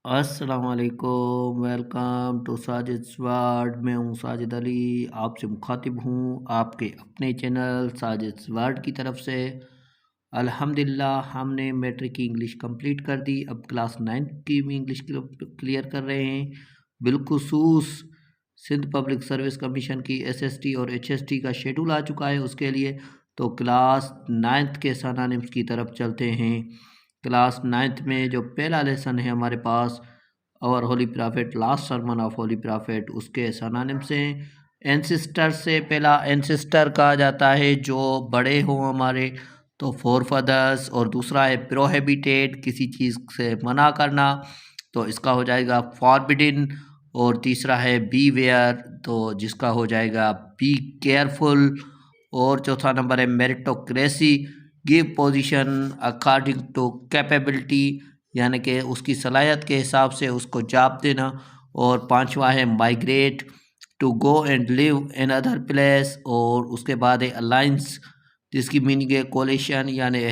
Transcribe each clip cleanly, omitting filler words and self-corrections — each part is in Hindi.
अस्सलाम वालेकुम, वेलकम टू साजिद वर्ल्ड। मैं हूँ साजिद अली, आपसे मुखातिब हूँ आपके अपने चैनल साजिद वर्ल्ड की तरफ से। अल्हम्दुलिल्लाह हमने मैट्रिक की इंग्लिश कंप्लीट कर दी। अब क्लास 9 की भी इंग्लिश क्लियर कर रहे हैं। बिलखुसूस सिंध पब्लिक सर्विस कमीशन की एसएसटी और एचएसटी का शेड्यूल आ चुका है उसके लिए। तो क्लास 9th के सिनोनिम्स की तरफ चलते हैं। क्लास 9th में जो पहला लेसन है हमारे पास, और holy prophet last sermon of holy prophet, उसके सिनोनिम्स से एंसिस्टर से पहला एंसिस्टर कहा जाता है जो बड़े हों हमारे, तो फोर फादर्स। और दूसरा है प्रोहिबिटेड, किसी चीज़ से मना करना, तो इसका हो जाएगा फॉरबिडन। और तीसरा है बी वेयर, तो जिसका हो जाएगा बी केयरफुल। और चौथा नंबर है meritocracy, give position according to capability, यानी कि उसकी सलाहियत के हिसाब से उसको जॉब देना। और पांचवा है migrate, to go and live in other place. और उसके बाद है अलाइंस, जिसकी मीनिंग है कोलिशन यानी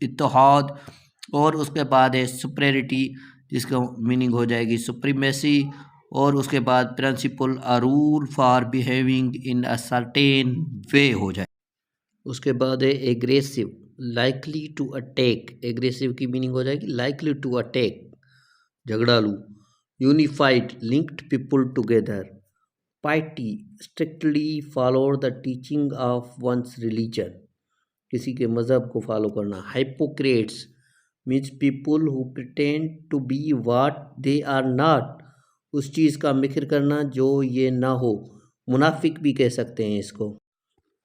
इत्तेहाद। और उसके बाद है सुपरेरिटी, जिसका मीनिंग हो जाएगी सुप्रीमेसी। और उसके बाद principle, a rule for behaving in a certain way हो जाए। उसके बाद है aggressive, likely to attack. Aggressive की मीनिंग हो जाएगी लाइकली टू अटैक, झगड़ालू। Unified, linked people together. Piety, strictly follow the teaching of one's religion, किसी के मज़हब को फॉलो करना। Hypocrites means people who pretend to be what they are not, उस चीज़ का मिक्र करना जो ये ना हो। मुनाफिक भी कह सकते हैं इसको।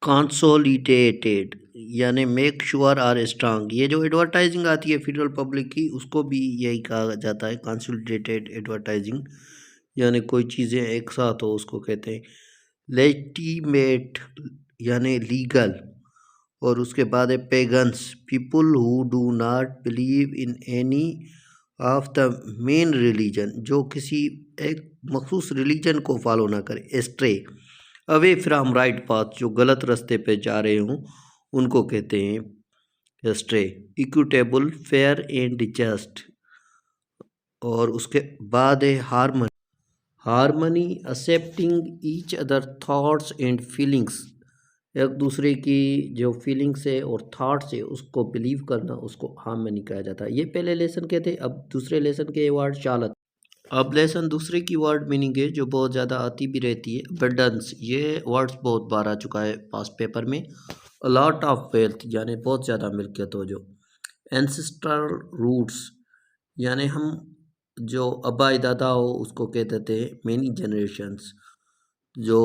कंसोलिडेटेड यानी मेक श्योर आर स्ट्रांग, ये जो एडवर्टाइजिंग आती है फेडरल पब्लिक की, उसको भी यही कहा जाता है कंसोलिडेटेड एडवर्टाइजिंग, यानी कोई चीज़ें एक साथ हो उसको कहते हैं। लेजिटिमेट यानी लीगल। और उसके बाद है pagans, people who do not believe in any of the main religion, जो किसी एक मखसूस रिलीजन को फॉलो ना करे। Ashtray, away from right path, जो गलत रास्ते पे जा रहे हों उनको कहते हैं ashtray. Equitable, fair and just. और उसके बाद है harmony, harmony accepting each other thoughts and feelings, एक दूसरे की जो फीलिंग्स है और थॉट्स है उसको बिलीव करना, उसको हार्मनी कहा जाता है। ये पहले लेसन के थे। अब दूसरे लेसन के वर्ड चालत। अब लेसन दूसरे की वर्ड मीनिंग है जो बहुत ज़्यादा आती भी रहती है, अबंडेंस। ये वर्ड्स बहुत बार आ चुका है पास पेपर में। अलॉट ऑफ वेल्थ यानी बहुत ज़्यादा मिल्कियत हो जो। एंसेस्ट्रल रूट्स यानी हम जो अबाई दादा हो उसको कहते थे मेनी जनरेशन्स, जो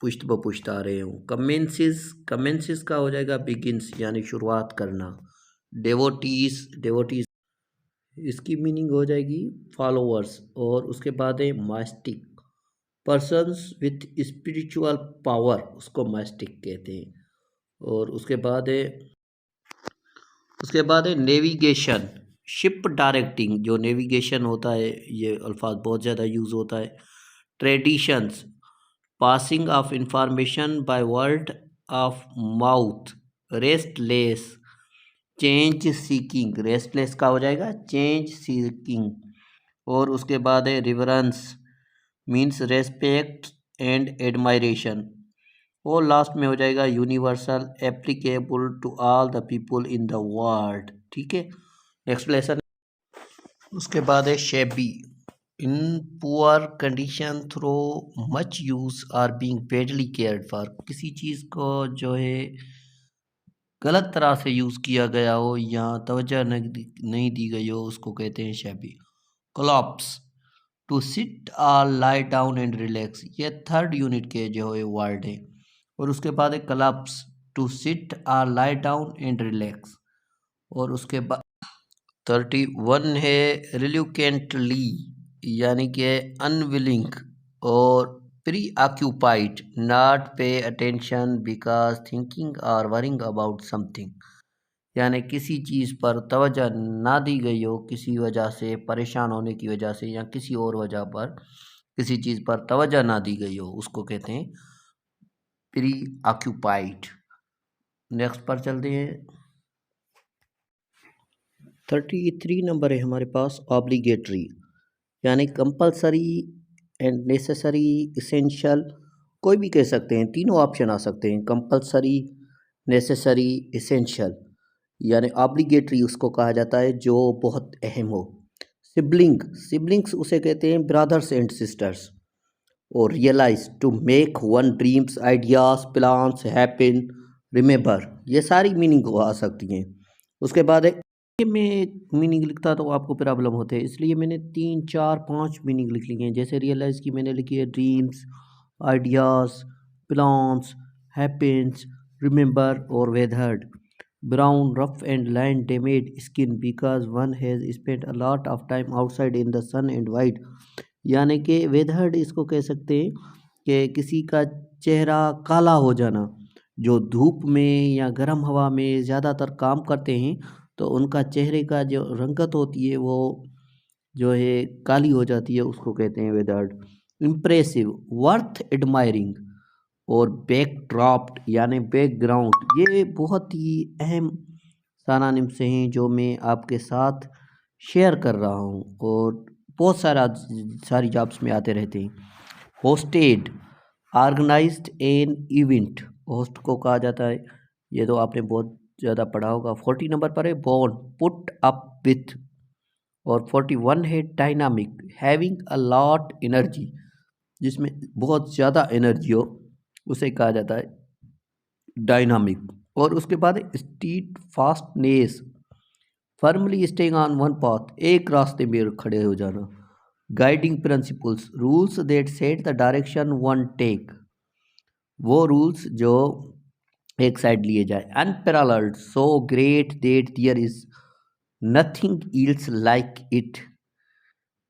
पुश्त ब पुश्त आ रहे हों। कमेंसिस, कमेंसिस का हो जाएगा बिगिंस यानी शुरुआत करना। डेवोटीज, डेवोटीज इसकी मीनिंग हो जाएगी फॉलोअर्स। और उसके बाद है mystic, persons with spiritual power, उसको मास्टिक कहते हैं। और उसके बाद है नेविगेशन, शिप डायरेक्टिंग, जो नेविगेशन होता है ये अल्फाज बहुत ज़्यादा यूज़ होता है। Traditions, passing of information by word of mouth. Restless, change seeking, restless का हो जाएगा चेंज सीकिंग। और उसके बाद है reverence, means respect and admiration. और लास्ट में हो जाएगा universal, applicable to all the people in the world. ठीक है, नेक्स्ट लेसन। उसके बाद है shabby, in poor condition through much use or being badly cared for, किसी चीज़ को जो है गलत तरह से यूज़ किया गया हो या तवज्जो नहीं दी गई हो उसको कहते हैं शेबी। कोलैप्स, टू सिट और लाई डाउन एंड रिलैक्स, ये थर्ड यूनिट के जो है वर्ड है। और उसके बाद है कोलैप्स, टू सिट और लाई डाउन एंड रिलैक्स। और उसके बाद 31 है रिल्यूकेंटली, यानी कि अनविलिंग और pre occupied, not pay attention because thinking और वरिंग अबाउट समथिंग, यानी किसी चीज़ पर तवज्जो ना दी गई हो किसी वजह से, परेशान होने की वजह से या किसी और वजह पर किसी चीज़ पर तवज्जो ना दी गई हो उसको कहते हैं प्री ऑक्यूपाइड। नेक्स्ट पर चलते हैं। 33 नंबर है हमारे पास ऑब्लिगेटरी, यानी कंपलसरी एंड नेसेसरी, इसेंशियल, कोई भी कह सकते हैं। तीनों ऑप्शन आ सकते हैं, कंपलसरी, नेसेसरी, इसेंशियल। यानी ऑब्लिगेटरी उसको कहा जाता है जो बहुत अहम हो। सिबलिंग्स उसे कहते हैं ब्रदर्स एंड सिस्टर्स। और realize, to make one dreams, ideas, plans happen, remember, ये सारी मीनिंग आ सकती हैं। उसके बाद है कि मैं मीनिंग लिखता तो आपको प्रॉब्लम होते हैं, इसलिए मैंने 3 4 5 मीनिंग लिख ली हैं। जैसे रियलाइज़ की मैंने लिखी है dreams, ideas, plans, happens, remember और weathered. Brown, rough and lined damage skin because one has spent a lot of time outside in the sun and white. यानी कि वेदर्ड इसको कह सकते हैं कि किसी का चेहरा काला हो जाना, जो धूप में या गर्म हवा में ज़्यादातर काम करते हैं तो उनका चेहरे का जो रंगत होती है वो जो है काली हो जाती है, उसको कहते हैं वेदर्ड। इम्प्रेसिव, वर्थ एडमायरिंग और बैकड्रॉप्ड यानी बैकग्राउंड, ये बहुत ही अहम सानानिम से हैं जो मैं आपके साथ शेयर कर रहा हूँ और बहुत सारी जॉब्स में आते रहते हैं। Hosted, organized an event, host को कहा जाता है, ये तो आपने बहुत ज़्यादा पढ़ा होगा। 40 नंबर पर है बॉन्ड, पुट अप विथ। और 41 है dynamic, having a lot energy, जिसमें बहुत ज़्यादा एनर्जी हो उसे कहा जाता है डायनामिक। और उसके बाद steadfastness, firmly staying on one path, एक रास्ते में खड़े हो जाना। Guiding principles, rules that set the direction one take, वो रूल्स जो एक साइड लिए जाए। Unparalleled, so great that there is nothing else like it,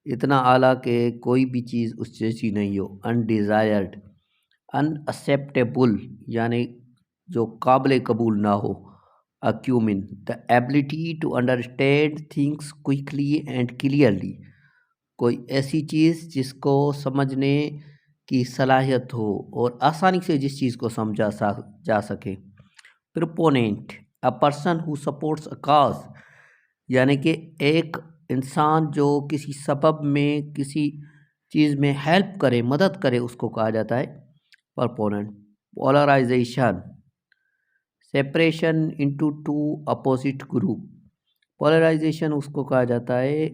इतना आला कि कोई भी चीज़ उस जैसी नहीं हो। अनडिज़ायर्ड, अनअक्सेप्टेबल यानी जो काबिल कबूल ना हो। Acumen, the ability to understand things quickly and clearly, कोई ऐसी चीज़ जिसको समझने की सलाहियत हो और आसानी से जिस चीज़ को समझा जा सके। Proponent, a person who supports a cause, यानी कि एक इंसान जो किसी सबब में किसी चीज़ में हेल्प करे, मदद करे, उसको कहा जाता है proponent. Polarization, separation into two opposite group, polarization उसको कहा जाता है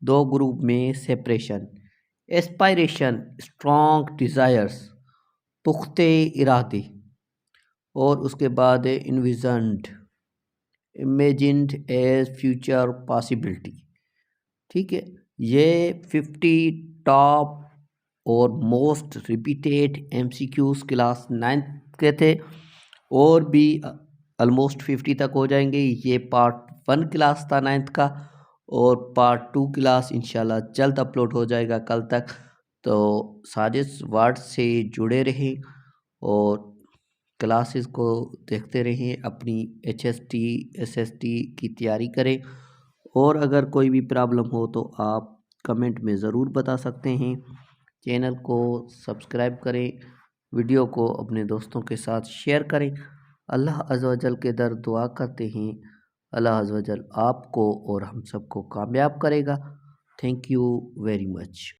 दो ग्रुप में सेपरेशन। एस्पायरेशन, स्ट्रॉन्ग डिज़ायर्स, पुख्ते इरादे। और उसके बाद है envisioned, imagined as future possibility. ठीक है, ये 50 टॉप और मोस्ट रिपीटेड MCQs क्लास 9 के थे, और भी ऑलमोस्ट 50 तक हो जाएंगे। ये पार्ट 1 क्लास था 9th का, और पार्ट 2 क्लास इंशाल्लाह जल्द अपलोड हो जाएगा कल तक। तो साजिश वार्ड से जुड़े रहें और क्लासेस को देखते रहें, अपनी HST SST की तैयारी करें। और अगर कोई भी प्रॉब्लम हो तो आप कमेंट में ज़रूर बता सकते हैं। चैनल को सब्सक्राइब करें, वीडियो को अपने दोस्तों के साथ शेयर करें। अल्लाह अज़्ज़ व जल के दर दुआ करते हैं, अल्लाह अज़्ज़ व जल आपको और हम सबको कामयाब करेगा। Thank you very much.